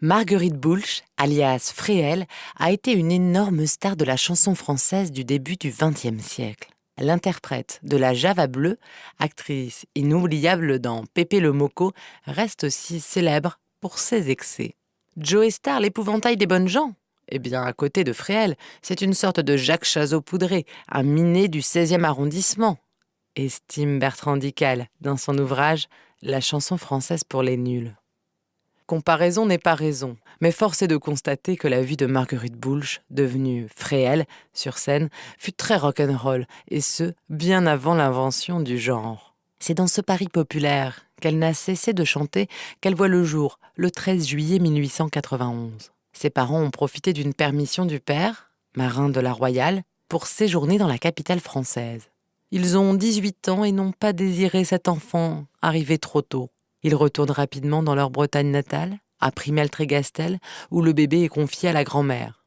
Marguerite Boulch, alias Fréhel, a été une énorme star de la chanson française du début du XXe siècle. L'interprète de la Java bleue, actrice inoubliable dans Pépé le Moco, reste aussi célèbre pour ses excès. Joey Starr, l'épouvantail des bonnes gens? Eh bien, à côté de Fréhel, c'est une sorte de Jacques Chazot poudré, un minet du 16e arrondissement, estime Bertrand Dical dans son ouvrage « La chanson française pour les nuls ». Comparaison n'est pas raison, mais force est de constater que la vie de Marguerite Boulch, devenue Fréhel sur scène, fut très rock'n'roll, et ce, bien avant l'invention du genre. C'est dans ce Paris populaire qu'elle n'a cessé de chanter qu'elle voit le jour, le 13 juillet 1891. Ses parents ont profité d'une permission du père, marin de la Royale, pour séjourner dans la capitale française. Ils ont 18 ans et n'ont pas désiré cet enfant arrivé trop tôt. Ils retournent rapidement dans leur Bretagne natale, à Primel-Trégastel, où le bébé est confié à la grand-mère.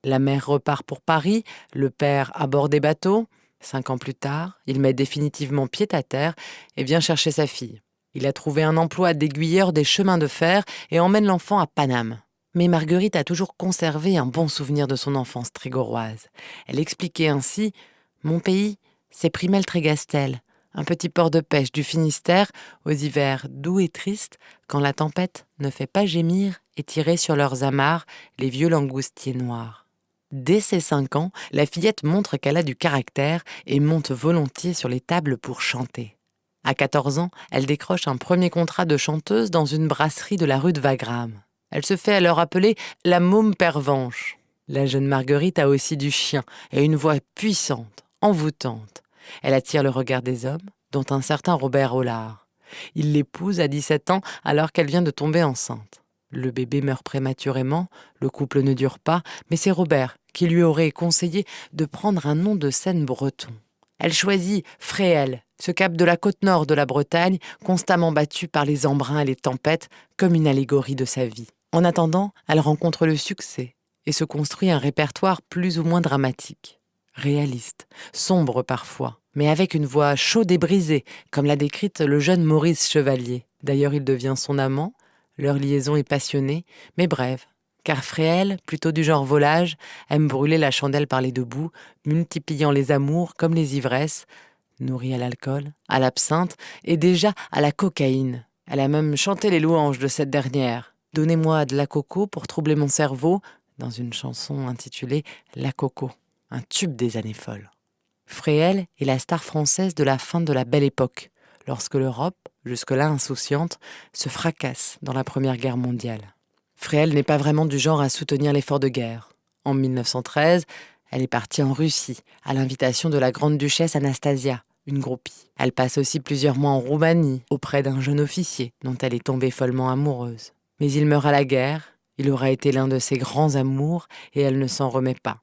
La mère repart pour Paris, le père à bord des bateaux. 5 ans plus tard, il met définitivement pied à terre et vient chercher sa fille. Il a trouvé un emploi d'aiguilleur des chemins de fer et emmène l'enfant à Paname. Mais Marguerite a toujours conservé un bon souvenir de son enfance trégorroise. Elle expliquait ainsi « Mon pays, c'est Primel-Trégastel ». Un petit port de pêche du Finistère, aux hivers doux et tristes, quand la tempête ne fait pas gémir et tirer sur leurs amarres les vieux langoustiers noirs. Dès ses 5 ans, la fillette montre qu'elle a du caractère et monte volontiers sur les tables pour chanter. À 14 ans, elle décroche un premier contrat de chanteuse dans une brasserie de la rue de Wagram. Elle se fait alors appeler la môme pervenche. La jeune Marguerite a aussi du chien et une voix puissante, envoûtante. Elle attire le regard des hommes, dont un certain Robert Hollard. Il l'épouse à 17 ans alors qu'elle vient de tomber enceinte. Le bébé meurt prématurément, le couple ne dure pas, mais c'est Robert qui lui aurait conseillé de prendre un nom de scène breton. Elle choisit Fréhel, ce cap de la côte nord de la Bretagne, constamment battu par les embruns et les tempêtes, comme une allégorie de sa vie. En attendant, elle rencontre le succès et se construit un répertoire plus ou moins dramatique. Réaliste, sombre parfois, mais avec une voix chaude et brisée, comme l'a décrite le jeune Maurice Chevalier. D'ailleurs, il devient son amant, leur liaison est passionnée, mais brève, car Fréhel, plutôt du genre volage, aime brûler la chandelle par les deux bouts, multipliant les amours comme les ivresses, nourrie à l'alcool, à l'absinthe et déjà à la cocaïne. Elle a même chanté les louanges de cette dernière. « Donnez-moi de la coco pour troubler mon cerveau » dans une chanson intitulée « La coco ». Un tube des années folles. Fréhel est la star française de la fin de la Belle Époque, lorsque l'Europe, jusque-là insouciante, se fracasse dans la Première Guerre mondiale. Fréhel n'est pas vraiment du genre à soutenir l'effort de guerre. En 1913, elle est partie en Russie, à l'invitation de la grande-duchesse Anastasia, une groupie. Elle passe aussi plusieurs mois en Roumanie, auprès d'un jeune officier dont elle est tombée follement amoureuse. Mais il meurt à la guerre, il aura été l'un de ses grands amours et elle ne s'en remet pas.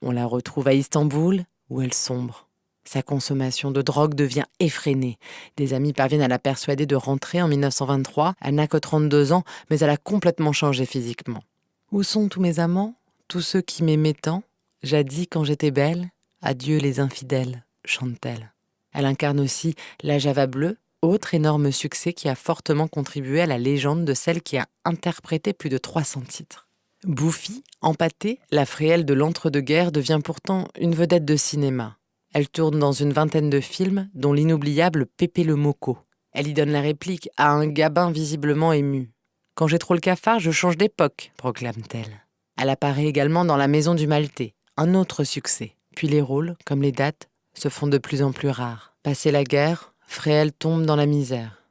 On la retrouve à Istanbul, où elle sombre. Sa consommation de drogue devient effrénée. Des amis parviennent à la persuader de rentrer en 1923. Elle n'a que 32 ans, mais elle a complètement changé physiquement. « Où sont tous mes amants, tous ceux qui m'aimaient tant? Jadis, quand j'étais belle, adieu les infidèles », chante-t-elle. Elle incarne aussi la Java bleue, autre énorme succès qui a fortement contribué à la légende de celle qui a interprété plus de 300 titres. Bouffie, empâtée, la Fréhel de l'entre-deux-guerres devient pourtant une vedette de cinéma. Elle tourne dans une vingtaine de films, dont l'inoubliable Pépé le Moco. Elle y donne la réplique à un Gabin visiblement ému. « Quand j'ai trop le cafard, je change d'époque », proclame-t-elle. Elle apparaît également dans La Maison du Maltais, un autre succès. Puis les rôles, comme les dates, se font de plus en plus rares. Passée la guerre, Fréhel tombe dans la misère.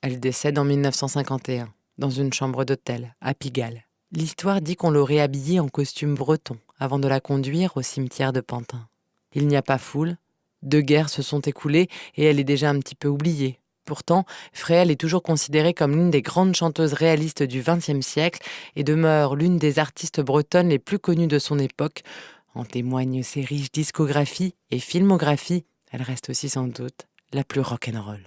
Elle décède en 1951, dans une chambre d'hôtel, à Pigalle. L'histoire dit qu'on l'aurait habillée en costume breton avant de la conduire au cimetière de Pantin. Il n'y a pas foule, 2 guerres se sont écoulées et elle est déjà un petit peu oubliée. Pourtant, Fréhel est toujours considérée comme l'une des grandes chanteuses réalistes du XXe siècle et demeure l'une des artistes bretonnes les plus connues de son époque. En témoignent ses riches discographies et filmographies. Elle reste aussi sans doute la plus rock'n'roll.